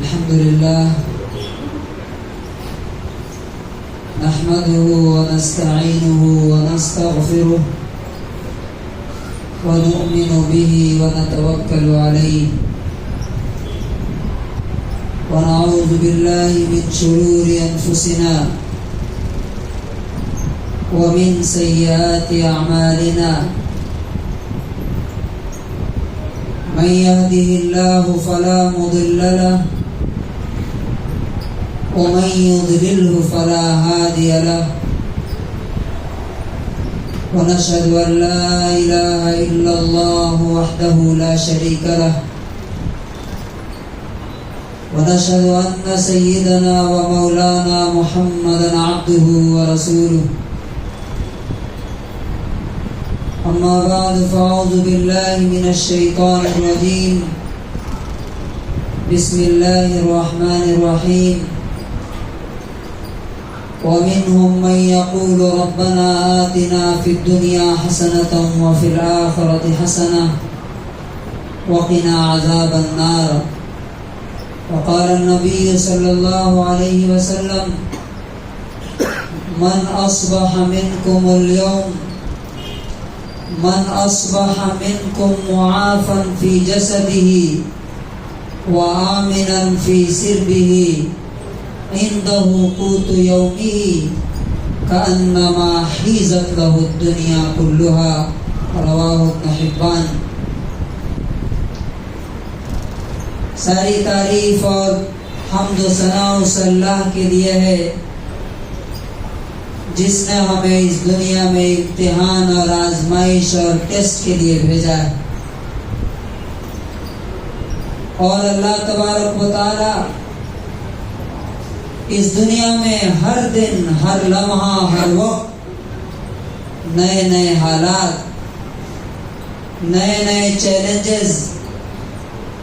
الحمد لله نحمده ونستعينه ونستغفره ونؤمن به ونتوكل عليه ونعوذ بالله من شرور أنفسنا ومن سيئات أعمالنا من يهده الله فلا مضل له ومن يضلله فلا هادي له ونشهد أن لا إله إلا الله وحده لا شريك له ونشهد أن سيدنا ومولانا محمدا عبده ورسوله أما بعد فأعوذ بالله من الشيطان الرجيم بسم الله الرحمن الرحيم ومنهم من يقول ربنا آتنا في الدنيا حسنة وفي الآخرة حسنة وقنا عذاب النار وقال النبي صلى الله عليه وسلم من أصبح منكم معافا في جسده وآمنا في سربه عنده قوت يومه كأنما حيزت له الدنيا كلها رواه ابن حبان۔ ساری تعریف اور حمد و ثنا اس اللہ کے لیے ہے جس نے ہمیں اس دنیا میں امتحان اور آزمائش اور ٹیسٹ کے لیے بھیجا ہے، اور اللہ تبارک و تعالی اس دنیا میں ہر دن، ہر لمحہ، ہر وقت نئے نئے حالات، نئے نئے چیلنجز،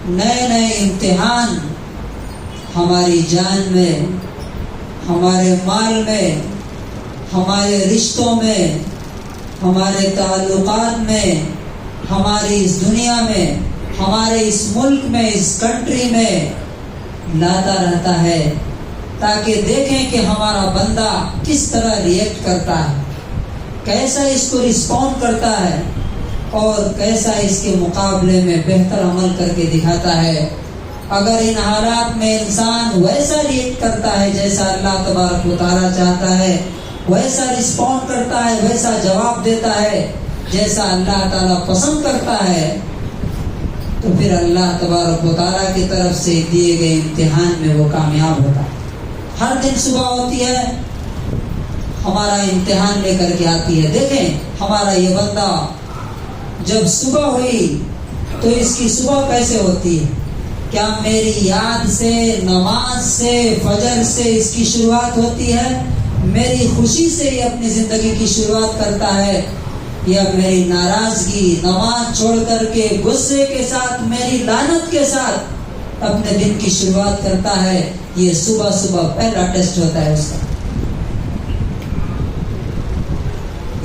نئے نئے امتحان ہماری جان میں، ہمارے مال میں، ہمارے رشتوں میں، ہمارے تعلقات میں، ہماری اس دنیا میں، ہمارے اس ملک میں، اس کنٹری میں لاتا رہتا ہے تاکہ دیکھیں کہ ہمارا بندہ کس طرح ریئیکٹ کرتا ہے، کیسا اس کو رسپونڈ کرتا ہے، اور کیسا اس کے مقابلے میں بہتر عمل کر کے دکھاتا ہے۔ اگر ان حالات میں انسان ویسا ریئیکٹ کرتا ہے جیسا اللہ تبارک و تعالیٰ چاہتا ہے، ویسا رسپونڈ کرتا ہے، ویسا جواب دیتا ہے جیسا اللہ تعالیٰ پسند کرتا ہے، تو پھر اللہ تبارک و تعالیٰ کی طرف سے دیے گئے امتحان میں وہ کامیاب ہوتا ہے۔ ہر دن صبح ہوتی ہے، ہمارا امتحان لے کر کے آتی ہے۔ دیکھیں ہمارا یہ بندہ جب صبح ہوئی تو اس کی صبح کیسے ہوتی ہے؟ کیا میری یاد سے، نماز سے، فجر سے اس کی شروعات ہوتی ہے؟ میری خوشی سے یہ اپنی زندگی کی شروعات کرتا ہے، یا میری ناراضگی، نماز چھوڑ کر کے غصے کے ساتھ، میری لعنت کے ساتھ اپنے دن کی شروعات کرتا ہے؟ یہ صبح صبح پہلا ٹیسٹ ہوتا ہے اس کا۔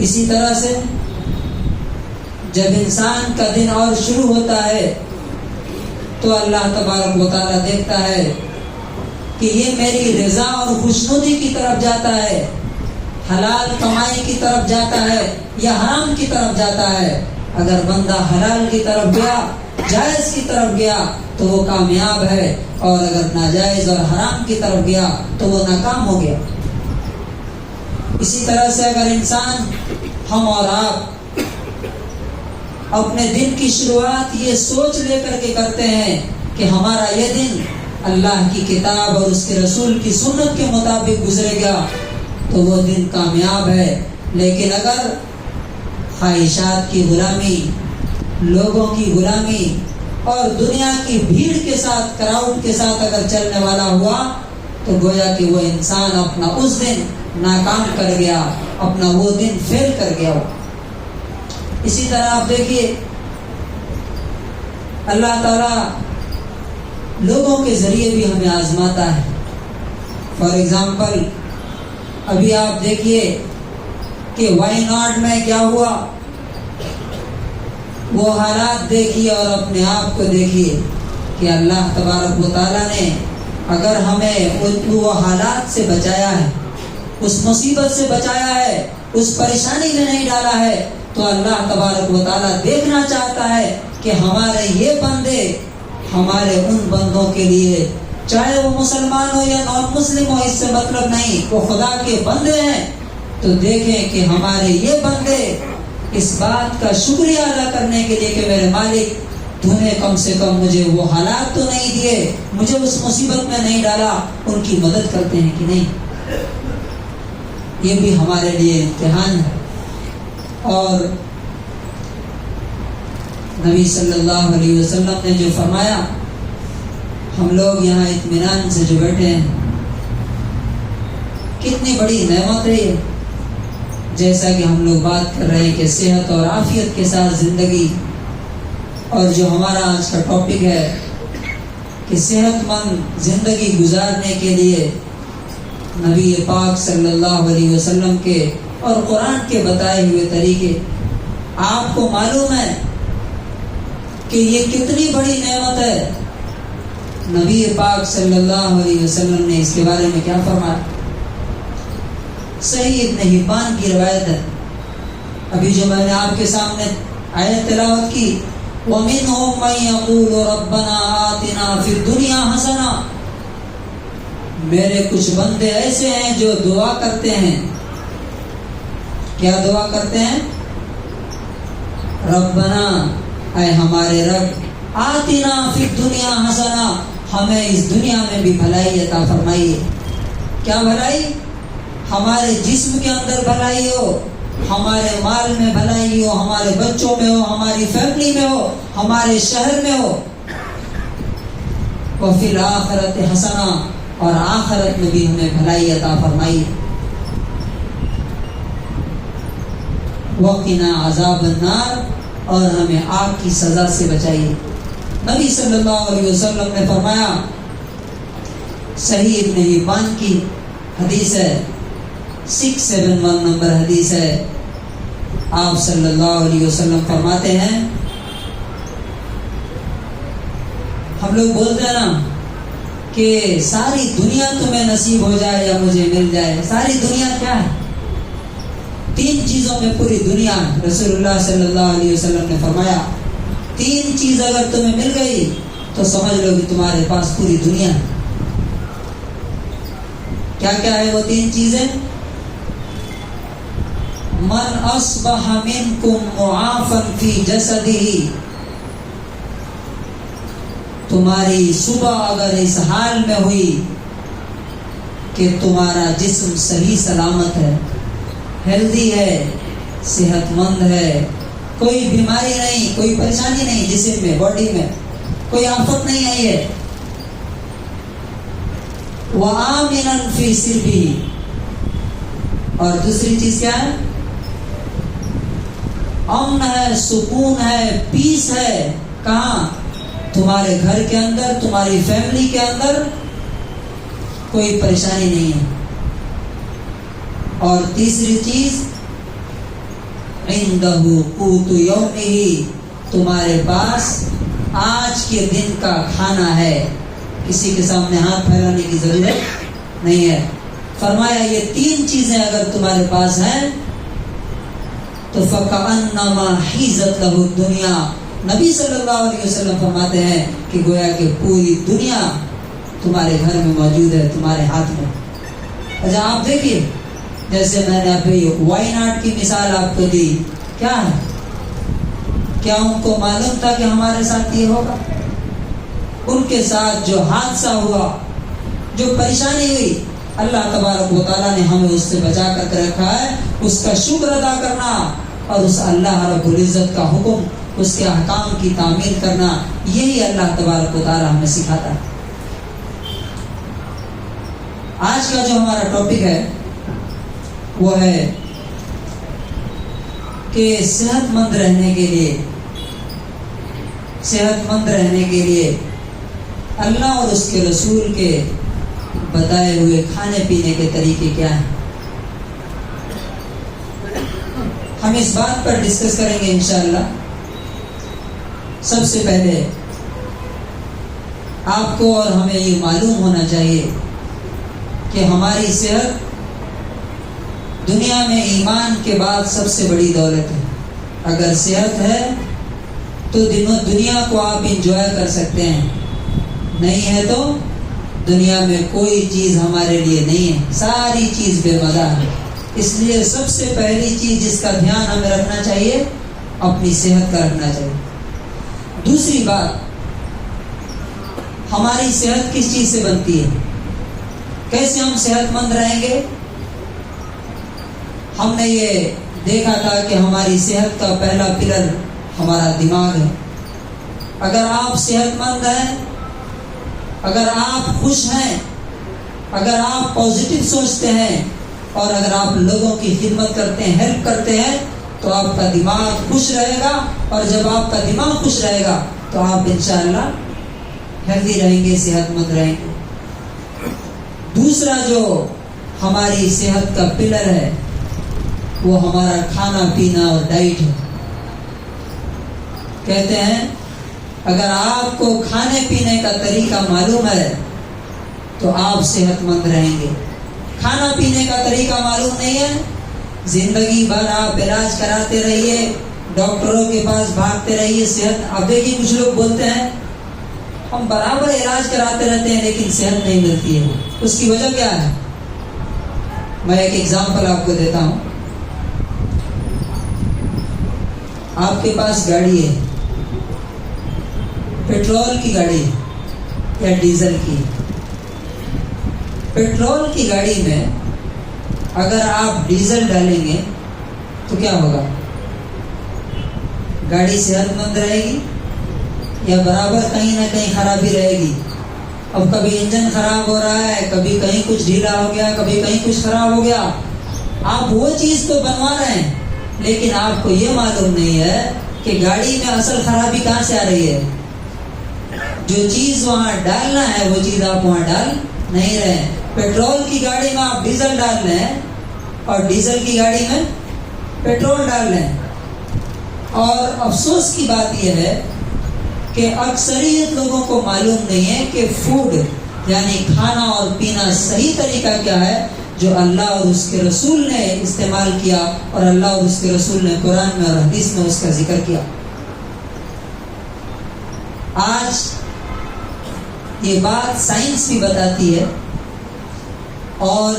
اسی طرح سے جب انسان کا دن اور شروع ہوتا ہے تو اللہ تبارک و تعالیٰ دیکھتا ہے کہ یہ میری رضا اور خوشنودی کی طرف جاتا ہے، حلال کمائی کی طرف جاتا ہے یا حرام کی طرف جاتا ہے۔ اگر بندہ حلال کی طرف گیا، جائز کی طرف گیا تو وہ کامیاب ہے، اور اگر ناجائز اور حرام کی طرف گیا تو وہ ناکام ہو گیا۔ اسی طرح سے اگر انسان، ہم اور آپ اپنے دن کی شروعات یہ سوچ لے کر کے کرتے ہیں کہ ہمارا یہ دن اللہ کی کتاب اور اس کے رسول کی سنت کے مطابق گزرے گا تو وہ دن کامیاب ہے۔ لیکن اگر خواہشات کی غلامی، لوگوں کی غلامی اور دنیا کی بھیڑ کے ساتھ، کراؤڈ کے ساتھ اگر چلنے والا ہوا تو گویا کہ وہ انسان اپنا اس دن ناکام کر گیا، اپنا وہ دن فیل کر گیا۔ اسی طرح آپ دیکھیے اللہ تعالیٰ لوگوں کے ذریعے بھی ہمیں آزماتا ہے۔ فار ایگزامپل ابھی آپ دیکھیے کہ وائی ناٹ میں کیا ہوا، وہ حالات دیکھیے اور اپنے آپ کو دیکھیے کہ اللہ تبارک و تعالیٰ نے اگر ہمیں وہ حالات سے بچایا ہے، اس مصیبت سے بچایا ہے، اس پریشانی میں نہیں ڈالا ہے، تو اللہ تبارک و تعالیٰ دیکھنا چاہتا ہے کہ ہمارے یہ بندے ہمارے ان بندوں کے لیے، چاہے وہ مسلمان ہو یا نان مسلم ہو، اس سے مطلب نہیں، وہ خدا کے بندے ہیں، تو دیکھیں کہ ہمارے یہ بندے اس بات کا شکریہ ادا کرنے کے لیے کہ میرے مالک تو نے کم سے کم مجھے وہ حالات تو نہیں دیے، مجھے اس مصیبت میں نہیں ڈالا، ان کی مدد کرتے ہیں کہ نہیں۔ یہ بھی ہمارے لیے امتحان ہے۔ اور نبی صلی اللہ علیہ وسلم نے جو فرمایا، ہم لوگ یہاں اطمینان سے جو بیٹھے ہیں، کتنی بڑی نعمت ہے یہ، جیسا کہ ہم لوگ بات کر رہے ہیں کہ صحت اور عافیت کے ساتھ زندگی، اور جو ہمارا آج کا ٹاپک ہے کہ صحت مند زندگی گزارنے کے لیے نبی پاک صلی اللہ علیہ وسلم کے اور قرآن کے بتائے ہوئے طریقے۔ آپ کو معلوم ہے کہ یہ کتنی بڑی نعمت ہے۔ نبی پاک صلی اللہ علیہ وسلم نے اس کے بارے میں کیا فرمایا؟ صحیح ابن حبان کی روایت ہے، ابھی جو میں نے آپ کے سامنے آیت تلاوت کی، وَمِنْهُمْ مَنْ يَقُولُ رَبَّنَا آتِنَا فِي الدُّنْيَا حَسَنَةً، میرے کچھ بندے ایسے ہیں جو دعا کرتے ہیں۔ کیا دعا کرتے ہیں؟ ربنا، اے ہمارے رب، آتنا فی الدنیا حسنہ، ہمیں اس دنیا میں بھی بھلائی عطا فرمائیے۔ کیا بھلائی؟ ہمارے جسم کے اندر بھلائی ہو، ہمارے مال میں بھلائی ہو، ہمارے بچوں میں ہو، ہماری فیملی میں ہو، ہمارے شہر میں ہو۔ وفی الآخرۃ حسنہ، اور آخرت میں بھی ہمیں بھلائی عطا فرمائیے۔ وقنا عذاب النار، اور ہمیں آگ کی سزا سے بچائیے۔ نبی صلی اللہ علیہ وسلم نے فرمایا، صحیح ابن حبان کی حدیث ہے، 671 نمبر حدیث ہے، آپ صلی اللہ علیہ وسلم فرماتے ہیں، ہم لوگ بولتے ہیں نا کہ ساری دنیا تمہیں نصیب ہو جائے یا مجھے مل جائے۔ ساری دنیا کیا ہے؟ 3 چیزوں میں پوری دنیا ہے۔ رسول اللہ صلی اللہ علیہ وسلم نے فرمایا، 3 چیز اگر تمہیں مل گئی تو سمجھ لو کہ تمہارے پاس پوری دنیا ہے۔ کیا کیا ہے وہ 3 چیزیں؟ من اصبح منکم معافا فی جسدہ، تمہاری صبح اگر اس حال میں ہوئی کہ تمہارا جسم صحیح سلامت ہے، ہیلدی ہے، صحت مند ہے، کوئی بیماری نہیں، کوئی پریشانی نہیں، جسم میں، باڈی میں کوئی آفت نہیں آئی ہے، وَآمِنًا فِي سِرْبِهِ، اور دوسری چیز کیا ہے؟ امن ہے، سکون ہے، پیس ہے۔ کہاں؟ تمہارے گھر کے اندر، تمہاری فیملی کے اندر کوئی پریشانی نہیں ہے۔ اور تیسری چیز، عندہ قوت یومہ، تمہارے پاس آج کے دن کا کھانا ہے۔ کسی کے سامنے ہاتھ پھیلانے کی ضرورت نہیں ہے۔ فرمایا یہ 3 چیزیں اگر تمہارے پاس ہیں تو فَكَأَنَّمَا حِيزَتْ لَهُ الدُّنْيَا، نبی صلی اللہ علیہ وسلم فرماتے ہیں کہ گویا کہ پوری دنیا تمہارے گھر میں موجود ہے، تمہارے ہاتھ میں۔ اچھا آپ دیکھیے، جیسے میں نے ابھی وائی ناٹ کی مثال آپ کو دی، کیا ہے؟ کیا ان کو معلوم تھا کہ ہمارے ساتھ یہ ہوگا؟ ان کے ساتھ جو حادثہ ہوا، جو پریشانی ہوئی، اللہ تبارک و تعالیٰ نے ہمیں اس سے بچا کر کے رکھا ہے۔ اس کا شکر ادا کرنا اور اس اللہ رب العزت کا حکم، اس کے احکام کی تعمیل کرنا، یہی اللہ تبارک و تعالیٰ ہمیں سکھاتا ہے۔ آج کا جو ہمارا ٹاپک ہے وہ ہے کہ صحت مند رہنے کے لیے اللہ اور اس کے رسول کے بتائے ہوئے کھانے پینے کے طریقے کیا ہیں۔ ہم اس بات پر ڈسکس کریں گے انشاءاللہ۔ سب سے پہلے آپ کو اور ہمیں یہ معلوم ہونا چاہیے کہ ہماری صحت دنیا میں ایمان کے بعد سب سے بڑی دولت ہے۔ اگر صحت ہے تو دنیا کو آپ انجوائے کر سکتے ہیں، نہیں ہے تو دنیا میں کوئی چیز ہمارے لیے نہیں ہے، ساری چیز بے مزہ ہے۔ اس لیے سب سے پہلی چیز جس کا دھیان ہمیں رکھنا چاہیے، اپنی صحت کا رکھنا چاہیے۔ دوسری بات، ہماری صحت کس چیز سے بنتی ہے؟ کیسے ہم صحت مند رہیں گے؟ ہم نے یہ دیکھا تھا کہ ہماری صحت کا پہلا پلر ہمارا دماغ ہے۔ اگر آپ صحت مند ہیں، اگر آپ خوش ہیں، اگر آپ پازیٹیو سوچتے ہیں اور اگر آپ لوگوں کی خدمت کرتے ہیں، ہیلپ کرتے ہیں، تو آپ کا دماغ خوش رہے گا، اور جب آپ کا دماغ خوش رہے گا تو آپ انشاءاللہ ہیلدی رہیں گے، صحت مند رہیں گے۔ دوسرا جو ہماری صحت کا پلر ہے وہ ہمارا کھانا پینا اور ڈائٹ ہے۔ کہتے ہیں اگر آپ کو کھانے پینے کا طریقہ معلوم ہے تو آپ صحت مند رہیں گے۔ کھانا پینے کا طریقہ معلوم نہیں ہے، زندگی بھر آپ علاج کراتے رہیے، ڈاکٹروں کے پاس بھاگتے رہیے، صحت اب دیکھیے کچھ لوگ بولتے ہیں ہم برابر علاج کراتے رہتے ہیں لیکن صحت نہیں ملتی ہے۔ اس کی وجہ کیا ہے؟ میں ایک ایگزامپل آپ کو دیتا ہوں۔ آپ کے پاس گاڑی ہے، پیٹرول کی گاڑی ہے یا ڈیزل کی؟ پیٹرول کی گاڑی میں اگر آپ ڈیزل ڈالیں گے تو کیا ہوگا؟ گاڑی صحت مند رہے گی یا برابر کہیں نہ کہیں خرابی رہے گی؟ اب کبھی انجن خراب ہو رہا ہے، کبھی کہیں کچھ ڈھیلا ہو گیا، کبھی کہیں کچھ خراب ہو گیا۔ آپ وہ چیز تو بنوا رہے ہیں لیکن آپ کو یہ معلوم نہیں ہے کہ گاڑی میں اصل خرابی کہاں سے آ رہی ہے۔ جو چیز وہاں ڈالنا ہے وہ چیز آپ وہاں ڈال نہیں رہے ہیں۔ پیٹرول کی گاڑی میں آپ ڈیزل ڈال رہے ہیں اور ڈیزل کی گاڑی میں پیٹرول ڈال رہے ہیں۔ اور افسوس کی بات یہ ہے کہ اکثریت لوگوں کو معلوم نہیں ہے کہ فوڈ یعنی کھانا اور پینا صحیح طریقہ کیا ہے جو اللہ اور اس کے رسول نے استعمال کیا، اور اللہ اور اس کے رسول نے قرآن میں اور حدیث میں اس کا ذکر کیا۔ آج یہ بات سائنس بھی بتاتی ہے اور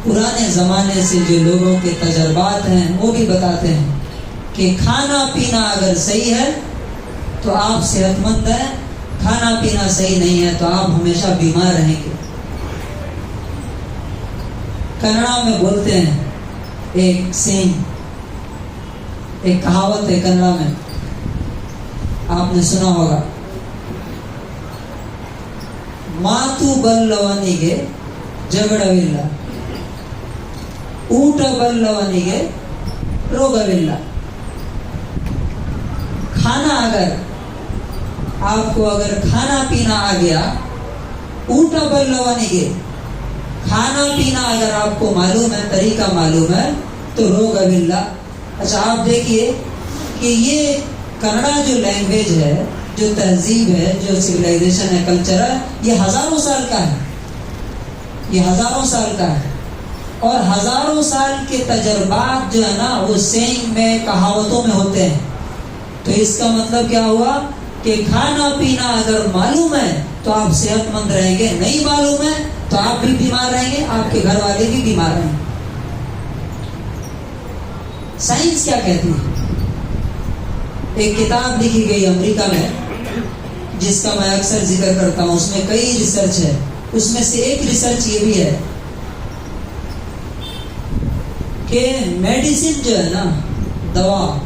پرانے زمانے سے جو لوگوں کے تجربات ہیں وہ بھی بتاتے ہیں کہ کھانا پینا اگر صحیح ہے تو آپ صحت مند ہیں، کھانا پینا صحیح نہیں ہے تو آپ ہمیشہ بیمار رہیں گے۔ کنڑا میں بولتے ہیں ایک کہاوت ہے کنڑا میں، آپ نے سنا ہوگا، ಮಾತು ಬಲ್ಲವನಿಗೆ ಜಗಳವಿಲ್ಲ, ಊಟ ಬಲ್ಲವನಿಗೆ ರೋಗವಿಲ್ಲ۔ کھانا اگر آپ کو اگر کھانا پینا آ گیا، اوٹا بلوانیگے، کھانا پینا اگر آپ کو معلوم ہے، طریقہ معلوم ہے تو روگ ابلا۔ اچھا آپ دیکھیے کہ یہ کنڑا جو لینگویج ہے، جو تہذیب ہے، جو سویلائزیشن ہے، کلچر ہے، یہ ہزاروں سال کا ہے، یہ ہزاروں سال کا ہے، اور ہزاروں سال کے تجربات جو ہے نا وہ سینگ میں، کہاوتوں میں ہوتے ہیں۔ تو اس کا مطلب کیا ہوا کہ کھانا پینا اگر معلوم ہے تو آپ صحت مند رہیں گے، نہیں معلوم ہے تو آپ بھی بیمار رہیں گے، آپ کے گھر والے بھی بیمار رہیں گے۔ سائنس کیا کہتی ہے؟ ایک کتاب لکھی گئی امریکہ میں جس کا میں اکثر ذکر کرتا ہوں، اس میں کئی ریسرچ ہے، اس میں سے ایک ریسرچ یہ بھی ہے کہ میڈیسن جو ہے نا، دوا،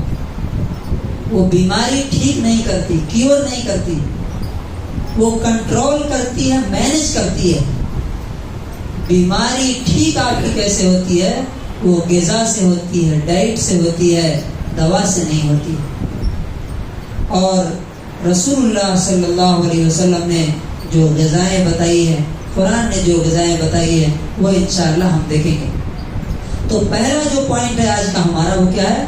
وہ بیماری ٹھیک نہیں کرتی، کیور نہیں کرتی، وہ کنٹرول کرتی ہے، مینج کرتی ہے۔ بیماری ٹھیک آپ کی کیسے ہوتی ہے؟ وہ غذا سے ہوتی ہے، ڈائٹ سے ہوتی ہے، دوا سے نہیں ہوتی۔ اور رسول اللہ صلی اللہ علیہ وسلم نے جو غذائیں بتائی ہیں، قرآن نے جو غذائیں بتائی ہیں، وہ انشاءاللہ ہم دیکھیں گے۔ تو پہلا جو پوائنٹ ہے آج کا ہمارا وہ کیا ہے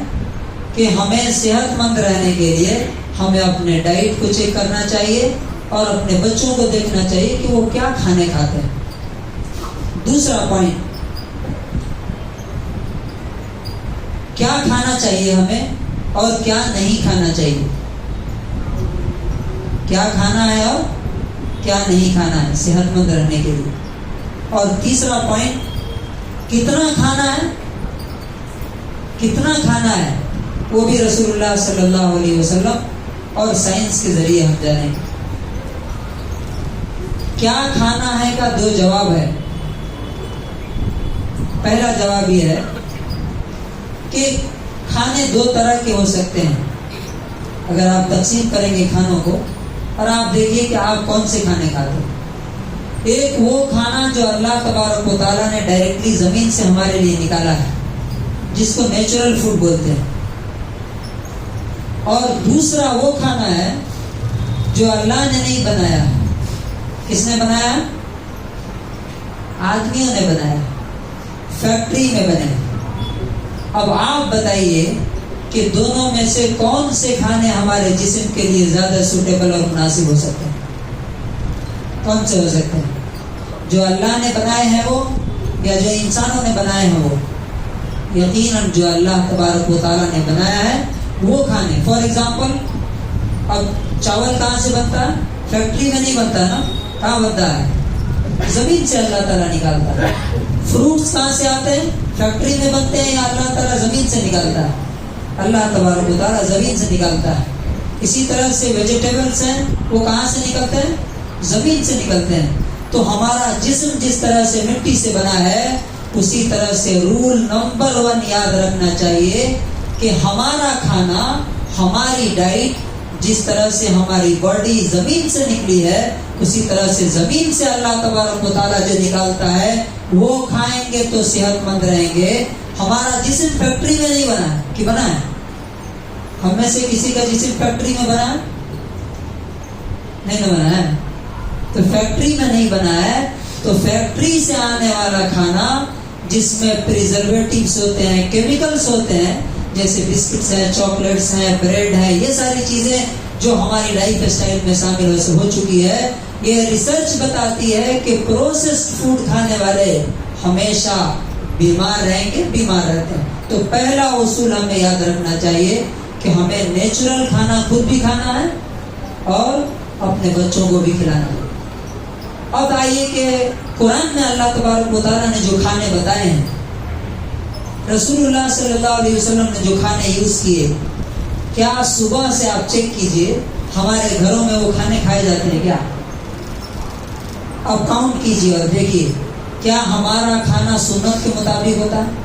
کہ ہمیں صحت مند رہنے کے لیے ہمیں اپنے ڈائٹ کو چیک کرنا چاہیے، اور اپنے بچوں کو دیکھنا چاہیے کہ وہ کیا کھانے کھاتے ہیں۔ دوسرا پوائنٹ، کیا کھانا چاہیے ہمیں اور کیا نہیں کھانا چاہیے، کیا کھانا ہے اور کیا نہیں کھانا ہے صحت مند رہنے کے لیے۔ اور تیسرا پوائنٹ، کتنا کھانا ہے، کتنا کھانا ہے وہ بھی رسول اللہ صلی اللہ علیہ وسلم اور سائنس کے ذریعے ہم جانیں گے۔ کیا کھانا ہے کا دو جواب ہے۔ پہلا جواب یہ ہے کہ کھانے دو طرح کے ہو سکتے ہیں۔ اگر آپ تقسیم کریں گے کھانوں کو اور آپ دیکھیے کہ آپ کون سے کھانے کھاتے ہیں۔ ایک وہ کھانا جو اللہ تبارک و تعالیٰ نے ڈائریکٹلی زمین سے ہمارے لیے نکالا ہے، جس کو نیچرل فوڈ بولتے ہیں، اور دوسرا وہ کھانا ہے جو اللہ نے نہیں بنایا۔ کس نے بنایا؟ آدمیوں نے بنایا، فیکٹری میں بنے۔ اب آپ بتائیے کہ دونوں میں سے کون سے کھانے ہمارے جسم کے لیے زیادہ سوٹیبل اور مناسب ہو سکتے ہیں؟ کون سے ہو سکتے ہیں؟ جو اللہ نے بنائے ہیں وہ، یا جو انسانوں نے بنائے ہیں وہ؟ یقیناً جو اللہ تبارک و تعالیٰ نے بنایا ہے وہ کھانے۔ فار ایگزامپل، اب چاول کہاں سے بنتا ہے؟ فیکٹری میں نہیں بنتا نا، کہاں بنتا ہے؟ زمین سے اللہ تعالیٰ نکالتا ہے۔ فروٹس کہاں سے آتے ہیں؟ فیکٹری میں بنتے ہیں یا اللہ تعالیٰ زمین سے نکالتا ہے؟ اللہ تبارک و تعالیٰ زمین سے نکالتا ہے۔ اسی طرح سے ویجیٹیبلس ہیں، وہ کہاں سے نکلتے ہیں؟ زمین سے نکلتے ہیں۔ تو ہمارا جسم جس طرح سے مٹی سے بنا ہے، اسی طرح سے رول نمبر 1 یاد رکھنا چاہیے کہ ہمارا کھانا، ہماری ڈائٹ، جس طرح سے ہماری باڈی زمین سے نکلی ہے، اسی طرح سے زمین سے اللہ تبارک و تعالیٰ جو نکالتا ہے وہ کھائیں گے تو صحت مند رہیں گے۔ ہمارا جسم فیکٹری میں نہیں بنا ہے، کہ بنا ہے؟ ہم میں سے کسی کا جسم فیکٹری میں بنا ہے؟ نہیں بنا ہے۔ تو فیکٹری میں نہیں بنا ہے، تو فیکٹری سے آنے والا کھانا جس میں پریزرویٹیوز ہوتے ہیں، کیمیکلز ہوتے ہیں، جیسے بسکٹس ہیں، چاکلیٹس ہیں، بریڈ ہے، یہ ساری چیزیں جو ہماری لائف اسٹائل میں شامل ہو چکی ہے، یہ ریسرچ بتاتی ہے کہ پروسیسڈ فوڈ کھانے والے ہمیشہ بیمار رہیں گے، بیمار رہتے ہیں۔ تو پہلا اصول ہمیں یاد رکھنا چاہیے کہ ہمیں نیچرل کھانا خود بھی کھانا ہے اور اپنے بچوں کو بھی کھلانا ہے۔ اب آئیے کہ قرآن میں اللہ تبارک و تعالیٰ نے جو کھانے بتائے ہیں، رسول اللہ صلی اللہ علیہ وسلم نے جو کھانے یوز کیے، کیا صبح سے آپ چیک کیجئے ہمارے گھروں میں وہ کھانے کھائے جاتے ہیں کیا؟ اب کاؤنٹ کیجئے اور دیکھیے کیا ہمارا کھانا سنت کے مطابق ہوتا ہے؟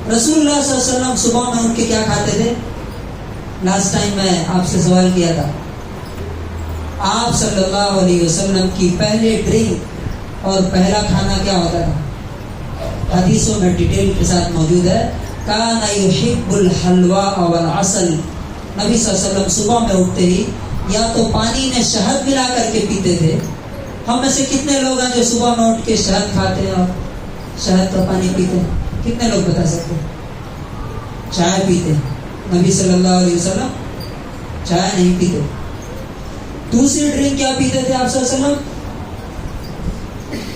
رسول اللہ صلی اللہ علیہ وسلم صبح میں اٹھ کے کیا کھاتے تھے؟ لاسٹ ٹائم میں آپ سے سوال کیا تھا، آپ صلی اللہ علیہ وسلم کی پہلے ڈرنک اور پہلا کھانا کیا ہوتا تھا؟ حدیثوں میں ڈیٹیل کے ساتھ موجود ہے۔ کان یحب الحلوى والعسل، نبی صلی اللہ علیہ وسلم صبح میں اٹھتے ہی یا تو پانی میں شہد ملا کر کے پیتے تھے۔ ہم میں سے کتنے لوگ ہیں جو صبح میں اٹھ کے شہد کھاتے ہیں اور شہد کا پانی پیتے ہیں؟ کتنے لوگ بتا سکتے ہیں؟ چائے پیتے ہیں، نبی صلی اللہ علیہ وسلم چائے نہیں پیتے۔ دوسری ڈرنک کیا پیتے تھے آپ صلی اللہ علیہ وسلم؟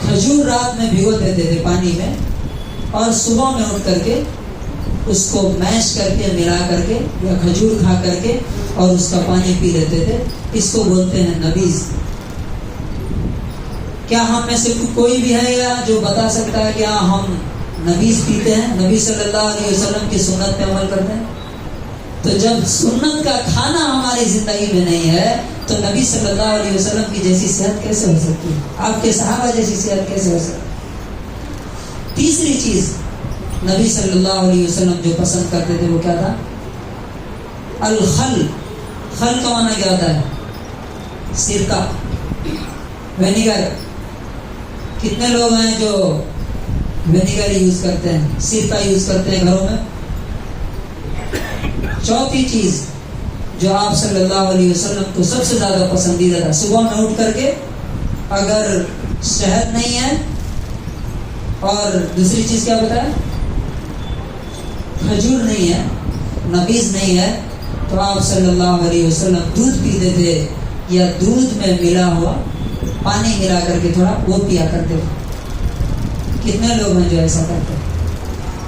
کھجور رات میں بھگو دیتے تھے پانی میں، اور صبح میں اٹھ کر کے اس کو میش کر کے، ملا کر کے یا کھجور کھا کر کے اور اس کا پانی پی لیتے تھے۔ اس کو بولتے ہیں نبیذ۔ کیا ہم میں سے کوئی بھی ہے یا جو بتا سکتا ہے کہ ہم نبیذ پیتے ہیں، نبی صلی اللہ علیہ وسلم کی سنت پہ عمل کرتے ہیں؟ تو جب سنت کا کھانا ہماری زندگی میں نہیں ہے تو نبی صلی اللہ علیہ وسلم کی جیسی صحت کیسے ہو سکتی ہے؟ آپ کے صحابہ جیسی صحت کیسے ہو سکتی ہے؟ تیسری چیز نبی صلی اللہ علیہ وسلم جو پسند کرتے تھے وہ کیا تھا؟ الخل۔ خل کا معنی کیا ہوتا ہے؟ سرکہ، وینیگر۔ کتنے لوگ ہیں جو وینیگر یوز کرتے ہیں، سرکہ یوز کرتے ہیں گھروں میں؟ چوتھی چیز جو آپ صلی اللہ علیہ وسلم کو سب سے زیادہ پسندیدہ تھا، صبح میں اٹھ کر کے اگر شہد نہیں ہے اور دوسری چیز کیا بتایا؟ کھجور نہیں ہے، نبیذ نہیں ہے، تو آپ صلی اللہ علیہ وسلم دودھ پیتے تھے، یا دودھ میں ملا ہوا پانی ملا کر کے تھوڑا وہ پیا کرتے ہو. کتنے لوگ ہیں جو ایسا کرتے ہیں؟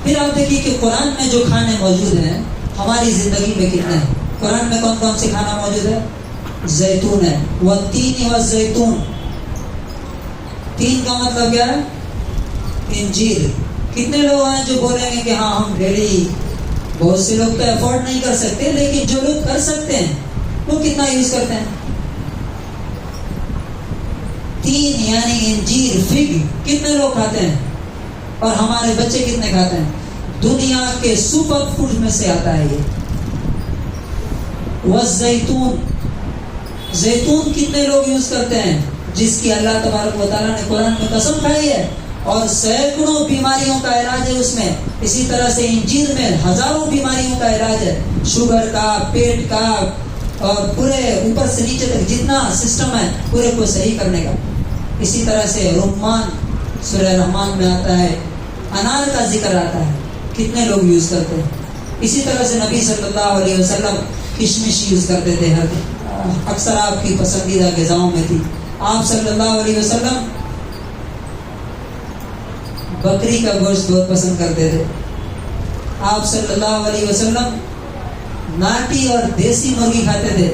پھر آپ دیکھیے کہ قرآن میں جو کھانے موجود ہیں ہماری زندگی میں کتنے ہیں. قرآن میں کون کون سے کھانا موجود ہے؟ زیتون ہے. والتین والزیتون. تین کا مطلب کیا ہے؟ انجیر. کتنے لوگ ہیں جو بولیں گے کہ ہاں ہم ڈیلی، بہت سے لوگ تو افورڈ نہیں کر سکتے، لیکن جو لوگ کر سکتے ہیں وہ کتنا یوز کرتے ہیں؟ تین یعنی انجیر، فگ کتنے لوگ کھاتے ہیں؟ اور ہمارے بچے کتنے کھاتے ہیں؟ دنیا کے سپر فوڈ میں سے آتا ہے یہ. والزیتون. زیتون کتنے لوگ یوز کرتے ہیں؟ جس کی اللہ تبارک و تعالیٰ نے قرآن میں قسم کھائی ہے، اور سینکڑوں بیماریوں کا علاج ہے اس میں. اسی طرح سے انجیر میں ہزاروں بیماریوں کا علاج ہے، شوگر کا، پیٹ کا، اور پورے اوپر سے نیچے تک جتنا سسٹم ہے پورے کو صحیح کرنے کا. اسی طرح سے رمان، سورہ رحمان میں آتا ہے، انار کا ذکر آتا ہے، کتنے لوگ یوز کرتے ہیں. اسی طرح سے نبی صلی اللہ علیہ وسلم کشمش یوز کرتے تھے، اکثر آپ کی پسندیدہ غذاؤں میں تھی. آپ صلی اللہ علیہ وسلم بکری کا گوشت بہت پسند کرتے تھے. آپ صلی اللہ علیہ وسلم ناٹی اور دیسی مرغی کھاتے تھے.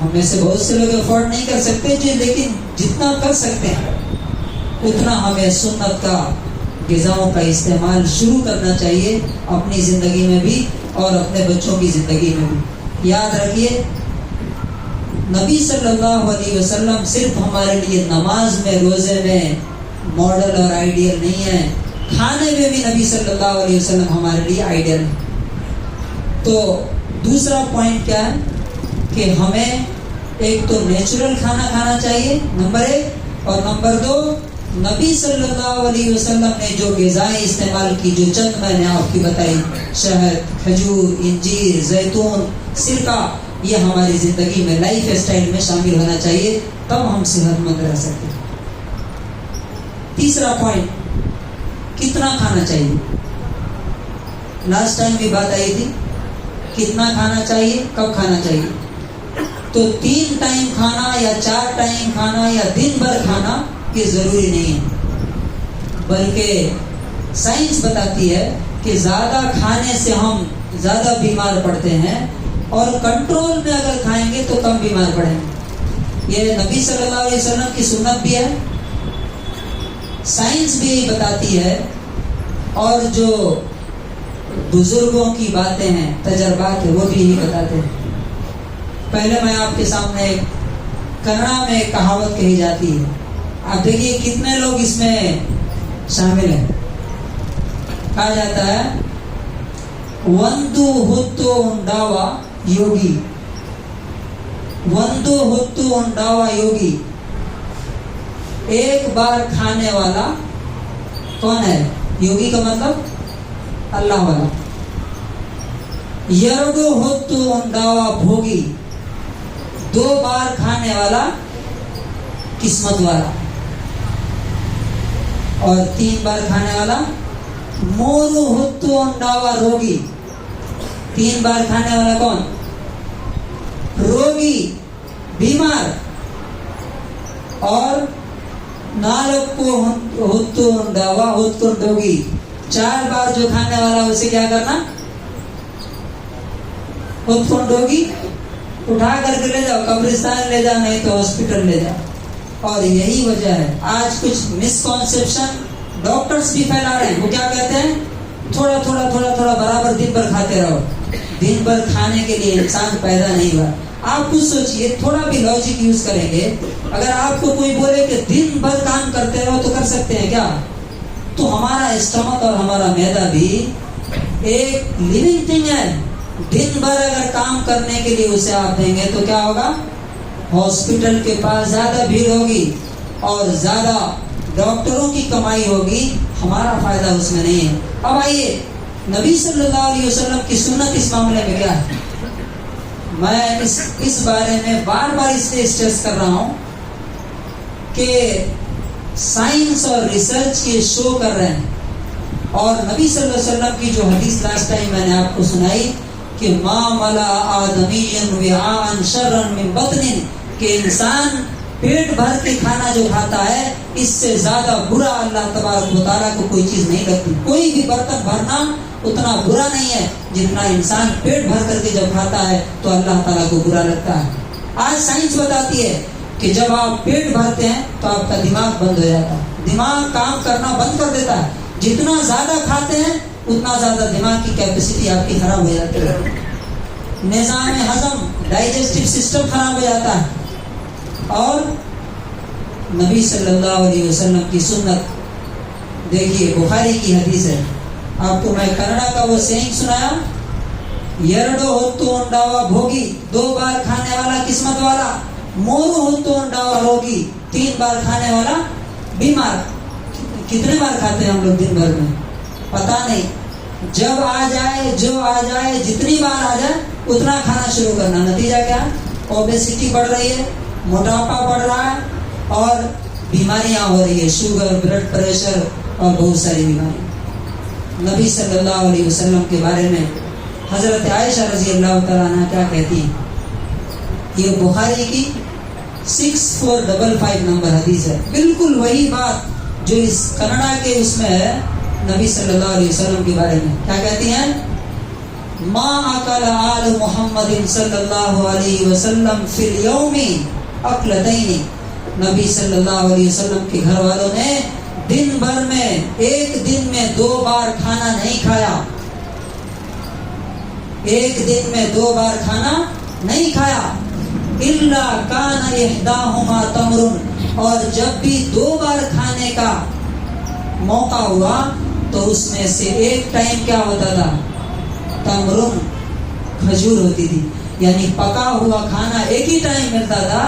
ہم میں سے بہت سے لوگ افورڈ نہیں کر سکتے جی، لیکن جتنا کر سکتے ہیں اتنا ہمیں سنت کا غذاؤں کا استعمال شروع کرنا چاہیے، اپنی زندگی میں بھی اور اپنے بچوں کی زندگی میں بھی. یاد رکھیے، نبی صلی اللہ علیہ وسلم صرف ہمارے لیے نماز میں، روزے میں ماڈل اور آئیڈیل نہیں ہے، کھانے میں بھی نبی صلی اللہ علیہ وسلم ہمارے لیے آئیڈیل ہے. تو دوسرا پوائنٹ کیا ہے کہ ہمیں ایک تو نیچرل کھانا کھانا چاہیے، نمبر 1، اور نمبر 2 نبی صلی اللہ علیہ وسلم نے جو غذائیں استعمال کی، جو چند میں نے آپ کی بتائی، شہد، کھجور، انجیر، زیتون، سرکہ، یہ ہماری زندگی میں، لائف اسٹائل میں شامل ہونا چاہیے، تب ہم صحت مند رہ سکتے ہیں. تیسرا پوائنٹ، کتنا کھانا چاہیے. لاسٹ ٹائم بھی بات آئی تھی، کتنا کھانا چاہیے، کب کھانا چاہیے. تو 3 ٹائم کھانا یا 4 ٹائم کھانا یا دن بھر کھانا یہ ضروری نہیں ہے، بلکہ سائنس بتاتی ہے کہ زیادہ کھانے سے ہم زیادہ بیمار پڑتے ہیں، اور کنٹرول میں اگر کھائیں گے تو کم بیمار پڑیں گے. یہ نبی صلی اللہ علیہ وسلم کی سنت بھی ہے، سائنس بھی یہی بتاتی ہے، اور جو بزرگوں کی باتیں ہیں، تجربات ہیں، وہ بھی یہی بتاتے ہیں. پہلے میں آپ کے سامنے کنڑا میں ایک کہاوت کہی جاتی ہے، آپ دیکھیے کتنے لوگ اس میں شامل ہیں. کہا جاتا ہے، وندو ہتو انڈاوا یوگی. وندو ہتو انڈاوا یوگی. ایک بار کھانے والا کون ہے؟ یوگی کا مطلب اللہ والا. یرڈو ہتو انڈاوا بھوگی. 2 بار کھانے والا قسمت والا. اور 3 بار کھانے والا مورو ہتو انڈاوا روگی. 3 بار کھانے والا کون؟ روگی، بیمار. اور نالکو ہتو انڈاوا ہتو ڈوگی. 4 بار جو کھانے والا اسے کیا کرنا؟ ہتو ڈوگی، اٹھا کر کے لے جاؤ، قبرستان لے جاؤ، نہیں تو ہاسپٹل لے جاؤ. اور یہی وجہ ہے آج کچھ مسکنسیپشن ڈاکٹرز بھی پھیلا رہے ہیں. وہ کیا کہتے ہیں؟ تھوڑا تھوڑا تھوڑا تھوڑا برابر دن بھر کھاتے رہو. دن بھر کھانے کے لیے انسان پیدا نہیں ہوا. آپ خود سوچئے، تھوڑا بھی لاجک یوز کریں گے، اگر آپ کو کوئی بولے کہ دن بھر کام کرتے رہو تو کر سکتے ہیں کیا؟ تو ہمارا اسٹمک اور ہمارا معدہ بھی ایک لیونگ تھنگ ہے. دن بھر اگر کام کرنے کے لیے اسے آپ دیں گے تو کیا ہوگا؟ ہاسپٹل کے پاس زیادہ بھیڑ ہوگی اور زیادہ ڈاکٹروں کی کمائی ہوگی، ہمارا فائدہ اس میں نہیں ہے. اب آئیے، نبی صلی اللہ علیہ وسلم کی سنت اس معاملے میں کیا ہے؟ میں اس بارے میں بار بار اس لیے اسٹریس کر رہا ہوں کہ سائنس اور ریسرچ یہ شو کر رہے ہیں، اور نبی صلی اللہ علیہ وسلم کی جو حدیث لاسٹ ٹائم میں نے آپ کو سنائی، کہ ما ملا آدمی وعاء شرا من بطن، کہ انسان پیٹ بھر کے کھانا جو کھاتا ہے اس سے زیادہ برا اللہ تبارک و تعالیٰ کو کوئی چیز نہیں لگتی. کوئی بھی برتن بھرنا اتنا برا نہیں ہے جتنا انسان پیٹ بھر کر کے جب کھاتا ہے تو اللہ تعالیٰ کو برا لگتا ہے. آج سائنس بتاتی ہے کہ جب آپ پیٹ بھرتے ہیں تو آپ کا دماغ بند ہو جاتا ہے، دماغ کام کرنا بند کر دیتا ہے. جتنا زیادہ کھاتے ہیں اتنا زیادہ دماغ کی کیپیسٹی آپ کی خراب ہو جاتی ہے، نظام ہضم ڈائجسٹو سسٹم خراب ہو جاتا ہے. اور نبی صلی اللہ علیہ وسلم کی سنت دیکھیے، بخاری کی حدیث ہے. آپ کو میں کنڑا کا وہ سینگ سنایا، یرڈو ہوتو انڈاوا بھوگی، 2 بار کھانے والا قسمت والا، مورو ہوتو انڈاوا روگی، 3 بار کھانے والا بیمار. کتنے بار کھاتے ہیں ہم لوگ دن بھر میں پتا نہیں. جب آ جائے جو آ جائے، جتنی بار آ جائے اتنا کھانا شروع کرنا. نتیجہ کیا؟ اوبیسٹی بڑھ رہی ہے، موٹاپا بڑھ رہا ہے اور بیماریاں ہو رہی ہے، شوگر، بلڈ پریشر اور بہت ساری بیماریاں. نبی صلی اللہ علیہ وسلم کے بارے میں حضرت عائشہ رضی اللہ تعالیٰ عنہ کیا کہتی ہیں؟ یہ بخاری کی 6455 نمبر حدیث ہے. بالکل وہی بات جو اس کنڑا کے اس میں ہے نبی صلی اللہ علیہ وسلم کے بارے میں. کیا کہتی ہیں؟ ما اکل آل محمد صلی اللہ علیہ وسلم فی اليوم اکلتین. نبی صلی اللہ علیہ وسلم کے گھر والوں نے دن بھر میں، ایک دن میں 2 بار کھانا نہیں کھایا. ایک دن میں 2 بار کھانا نہیں کھایا. الا کان احداہما تمر، اور جب بھی 2 بار کھانے کا موقع ہوا تو اس میں سے ایک ٹائم کیا ہوتا تھا؟ تمرن، کھجور ہوتی تھی. یعنی پکا ہوا کھانا ایک ہی ٹائم ملتا تھا،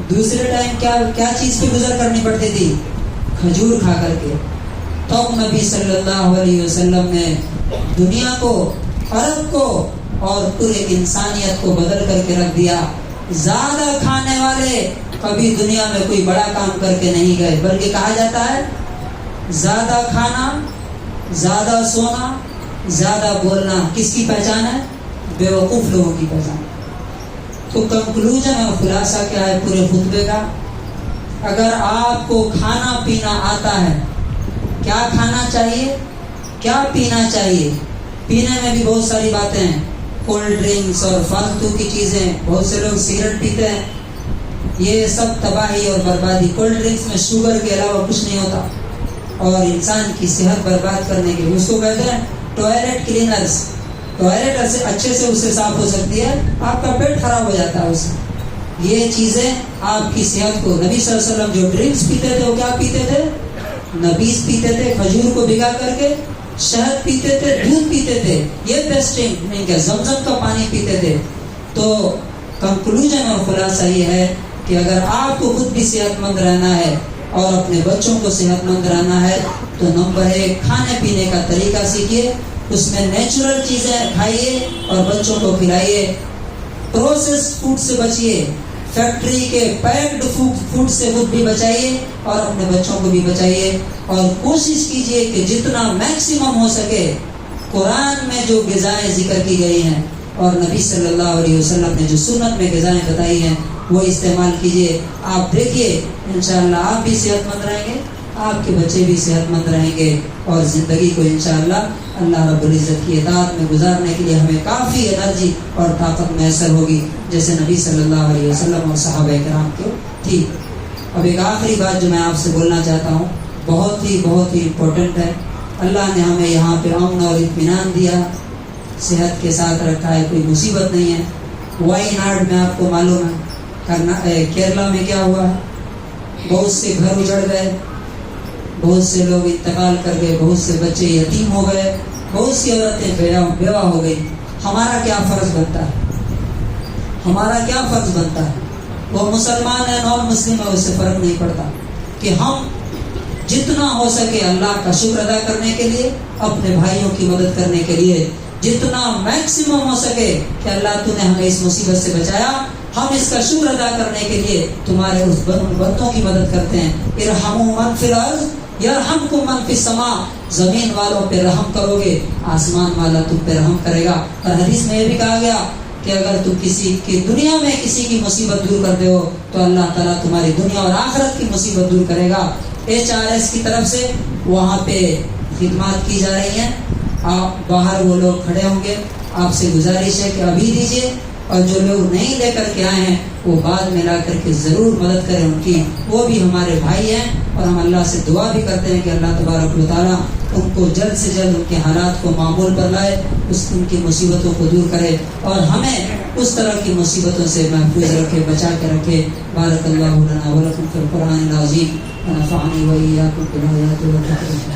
دوسرے ٹائم کیا چیز پہ گزر کرنی پڑتی تھی؟ کھجور کھا کر کے. تب نبی صلی اللہ علیہ وسلم نے دنیا کو، عرب کو اور پورے انسانیت کو بدل کر کے رکھ دیا. زیادہ کھانے والے کبھی دنیا میں کوئی بڑا کام کر کے نہیں گئے، بلکہ کہا جاتا ہے زیادہ کھانا، زیادہ سونا، زیادہ بولنا کس کی پہچان ہے؟ بے وقوف لوگوں کی پہچان. تو کنکلوژن اور خلاصہ کیا ہے پورے خطبے کا؟ اگر آپ کو کھانا پینا آتا ہے، کیا کھانا چاہیے، کیا پینا چاہیے؟ پینے میں بھی بہت ساری باتیں ہیں، کولڈ ڈرنکس اور فالتو کی چیزیں. بہت سے لوگ سگریٹ پیتے ہیں، یہ سب تباہی اور بربادی. کولڈ ڈرنکس میں شوگر کے علاوہ کچھ نہیں ہوتا اور انسان کی صحت برباد کرنے کے لیے اس کو کہتے ہیں ٹوائلٹ کلینرز. ٹوائلٹ اچھے سے اسے صاف ہو سکتی ہے، آپ کا پیٹ خراب ہو جاتا ہے اسے. یہ چیزیں آپ کی صحت کو، نبی صلی اللہ علیہ وسلم جو ڈرنکس پیتے تھے وہ کیا پیتے تھے؟ نبیذ پیتے تھے، کھجور کو بھگا کر کے، شہد پیتے تھے، دودھ پیتے تھے. یہ بیسٹ ڈرنک ہے، زمزم کا پانی پیتے تھے. تو کنکلوژن اور خلاصہ یہ ہے کہ اگر آپ کو خود بھی صحت مند رہنا ہے اور اپنے بچوں کو صحت مند رہنا ہے تو نمبر 1 کھانے پینے کا طریقہ سیکھیے، اس میں نیچرل چیزیں کھائیے اور بچوں کو کھلائیے. پروسیسڈ فوڈ سے بچیے، فیکٹری کے پیکڈ فوڈ سے خود بھی بچائیے اور اپنے بچوں کو بھی بچائیے. اور کوشش کیجیے کہ جتنا میکسیمم ہو سکے قرآن میں جو غذائیں ذکر کی گئی ہیں اور نبی صلی اللہ علیہ وسلم نے جو سنت میں غذائیں بتائی ہیں وہ استعمال کیجیے. آپ دیکھیے انشاءاللہ آپ بھی صحت مند رہیں گے، آپ کے بچے بھی صحت مند رہیں گے اور زندگی کو انشاءاللہ اللہ رب العزت کی اطاعت میں گزارنے کے لیے ہمیں کافی انرجی اور طاقت میسر ہوگی جیسے نبی صلی اللہ علیہ وسلم اور صحابہ کرام کو تھی. اب ایک آخری بات جو میں آپ سے بولنا چاہتا ہوں، بہت ہی امپورٹنٹ ہے. اللہ نے ہمیں یہاں پہ امن اور اطمینان دیا، صحت کے ساتھ رکھا ہے، کوئی مصیبت نہیں ہے. وائی ناڈ میں آپ کو معلوم ہے کیرلا میں کیا ہوا ہے، بہت سے گھر اجڑ گئے، بہت سے لوگ انتقال کر گئے، بہت سے بچے یتیم ہو گئے، بہت سی عورتیں بیوہ ہو گئی. ہمارا کیا فرض بنتا ہے؟ ہمارا کیا فرض بنتا ہے؟ وہ مسلمان ہے نان مسلم ہے اس سے فرق نہیں پڑتا کہ ہم جتنا ہو سکے اللہ کا شکر ادا کرنے کے لیے، اپنے بھائیوں کی مدد کرنے کے لیے جتنا میکسیمم ہو سکے کہ اللہ تو نے ہمیں اس مصیبت سے بچایا، ہم اس کا شکر ادا کرنے کے لیے تمہارے اس بندوں کی مدد کرتے ہیں. ارحموا من فی الارض یرحمکم من فی السماء، زمین والوں پہ رحم کرو گے آسمان والا تم پہ رحم کرے گا۔ اور حدیث میں یہ بھی کہا گیا کہ اگر تم کسی کی دنیا میں کسی کی مصیبت دور کرتے ہو تو اللہ تعالیٰ تمہاری دنیا اور آخرت کی مصیبت دور کرے گا۔ HRS کی طرف سے وہاں پہ خدمات کی جا رہی ہیں، آپ باہر وہ لوگ کھڑے ہوں گے، آپ سے گزارش ہے کہ ابھی دیجیے، اور جو لوگ نہیں لے کر کے آئے ہیں وہ بعد میں لا کر کے ضرور مدد کریں ان کی، وہ بھی ہمارے بھائی ہیں۔ اور ہم اللہ سے دعا بھی کرتے ہیں کہ اللہ تبارک و تعالیٰ ان کو جلد سے جلد ان کے حالات کو معمول پر لائے، ان کی مصیبتوں کو دور کرے اور ہمیں اس طرح کی مصیبتوں سے محفوظ رکھے، بچا کے رکھے۔ بارک اللہ لنا ولکم فی القرآن العظیم ونفعنی وإیاکم بالآیات والذکر الحکیم۔